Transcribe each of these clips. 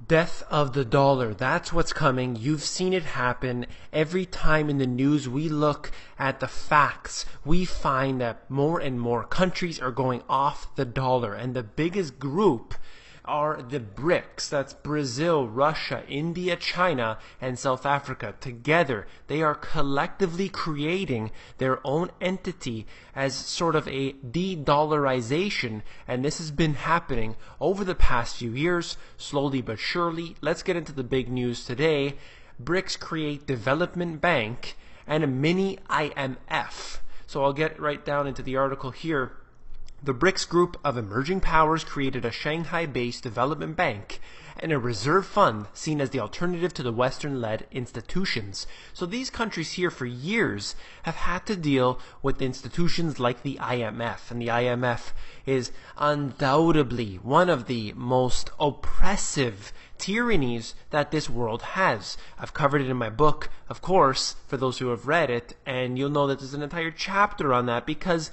Death of the dollar. That's what's coming. You've seen it happen. Every time in the news we look at the facts, we find that more and more countries are going off the dollar. And the biggest group are the BRICS. That's Brazil, Russia, India, China, and South Africa. Together, they are collectively creating their own entity as sort of a de-dollarization, and this has been happening over the past few years, slowly but surely. Let's get into the big news today. BRICS create development bank and a mini IMF. So I'll get right down into the article here. The BRICS group of emerging powers created a Shanghai-based development bank and a reserve fund seen as the alternative to the Western-led institutions. So these countries here for years have had to deal with institutions like the IMF, and the IMF is undoubtedly one of the most oppressive tyrannies that this world has. I've covered it in my book, of course, for those who have read it, and you'll know that there's an entire chapter on that because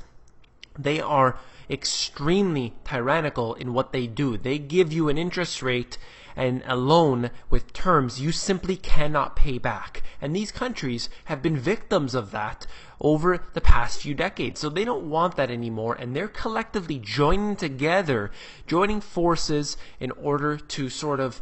they are extremely tyrannical in what they do. They give you an interest rate and a loan with terms you simply cannot pay back. And these countries have been victims of that over the past few decades. So they don't want that anymore, and they're collectively joining together, joining forces in order to sort of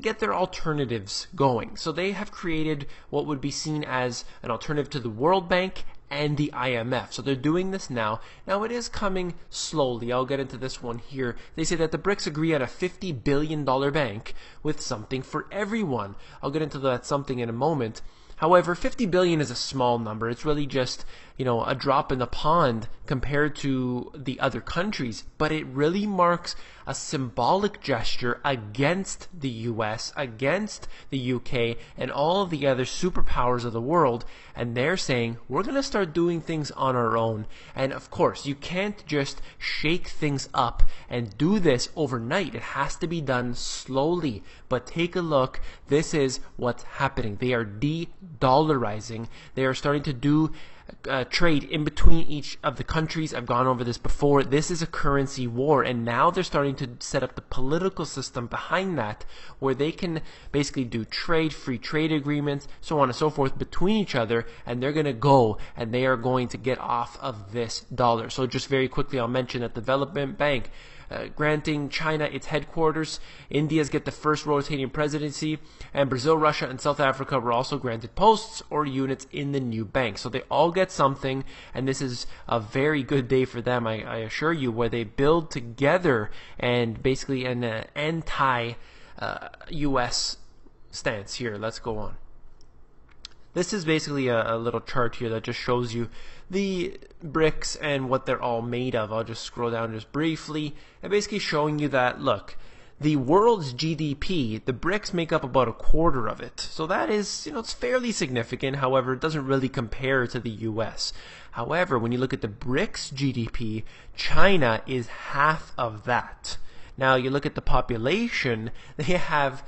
get their alternatives going. So they have created what would be seen as an alternative to the World Bank and the IMF. So they're doing this now. Now it is coming slowly. I'll get into this one here. They say that the BRICS agree on a $50 billion bank with something for everyone. I'll get into that something in a moment. However, 50 billion is a small number. It's really just, a drop in the pond compared to the other countries, but it really marks a symbolic gesture against the US, against the UK, and all of the other superpowers of the world, and they're saying, we're going to start doing things on our own. And of course, you can't just shake things up and do this overnight. It has to be done slowly. But take a look. This is what's happening. They are de-dollarizing. They are starting to do trade in between each of the countries. I've gone over this before. This is a currency war, and now they're starting to set up the political system behind that, where they can basically do trade, free trade agreements, so on and so forth between each other, and they're going to go and they are going to get off of this dollar. So just very quickly, I'll mention that the Development Bank granting China its headquarters. India's get the first rotating presidency, and Brazil, Russia, and South Africa were also granted posts or units in the new bank. So they all get something, and this is a very good day for them, I assure you, where they build together and basically an anti-US stance here. Let's go on. This is basically a little chart here that just shows you the BRICS and what they're all made of. I'll just scroll down just briefly and basically showing you that, look, the world's GDP, the BRICS make up about a quarter of it. So that is, it's fairly significant. However, it doesn't really compare to the US. However, when you look at the BRICS GDP, China is half of that. Now, you look at the population, they have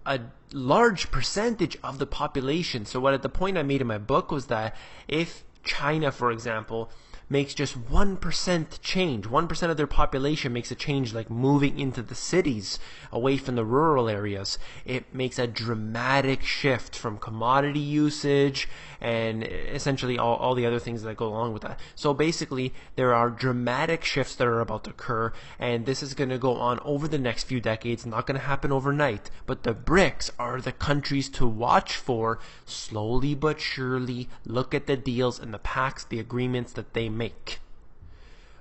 a large percentage of the population. So the point I made in my book was that if China, for example, makes just 1% change, 1% of their population makes a change, like moving into the cities away from the rural areas, it makes a dramatic shift from commodity usage and essentially all the other things that go along with that. So basically, there are dramatic shifts that are about to occur, and this is going to go on over the next few decades, not going to happen overnight. But the BRICS are the countries to watch for. Slowly but surely, look at the deals and the pacts, the agreements that they make.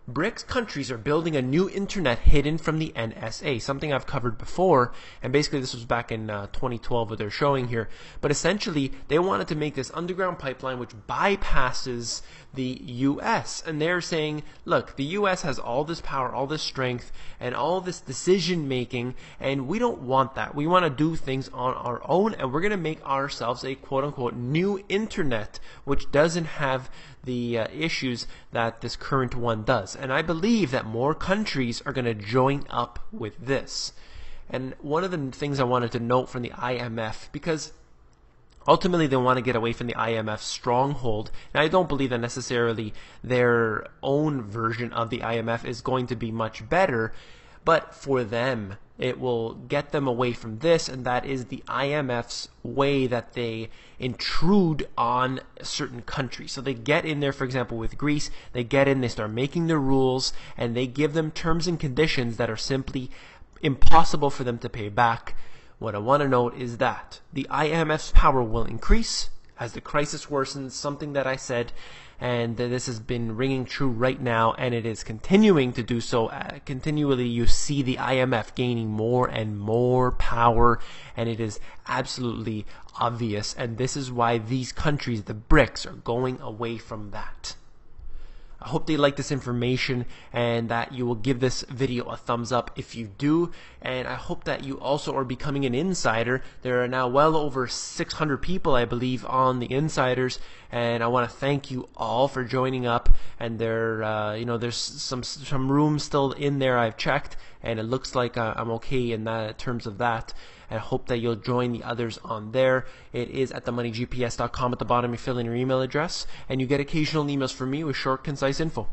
BRICS countries are building a new internet hidden from the NSA, something I've covered before, and basically this was back in 2012 what they're showing here. But essentially, they wanted to make this underground pipeline which bypasses the US, and they're saying, look, the US has all this power, all this strength, and all this decision making, and we don't want that. We want to do things on our own, and we're going to make ourselves a quote-unquote new internet which doesn't have the issues that this current one does. And I believe that more countries are going to join up with this. And one of the things I wanted to note from the IMF, because ultimately they want to get away from the IMF stronghold, and I don't believe that necessarily their own version of the IMF is going to be much better, but for them, it will get them away from this, and that is the IMF's way that they intrude on certain countries. So they get in there, for example, with Greece, they get in, they start making the rules, and they give them terms and conditions that are simply impossible for them to pay back. What I want to note is that the IMF's power will increase as the crisis worsens, something that I said, and this has been ringing true right now, and it is continuing to do so. Continually, you see the IMF gaining more and more power, and it is absolutely obvious, and this is why these countries, the BRICS, are going away from that. I hope they like this information and that you will give this video a thumbs up if you do, and I hope that you also are becoming an insider. There are now well over 600 people, I believe, on the insiders, and I want to thank you all for joining up. And there's some room still in there, I've checked, and it looks like I'm okay in terms of that. I hope that you'll join the others on there. It is at themoneygps.com. At the bottom, you fill in your email address, and you get occasional emails from me with short, concise info.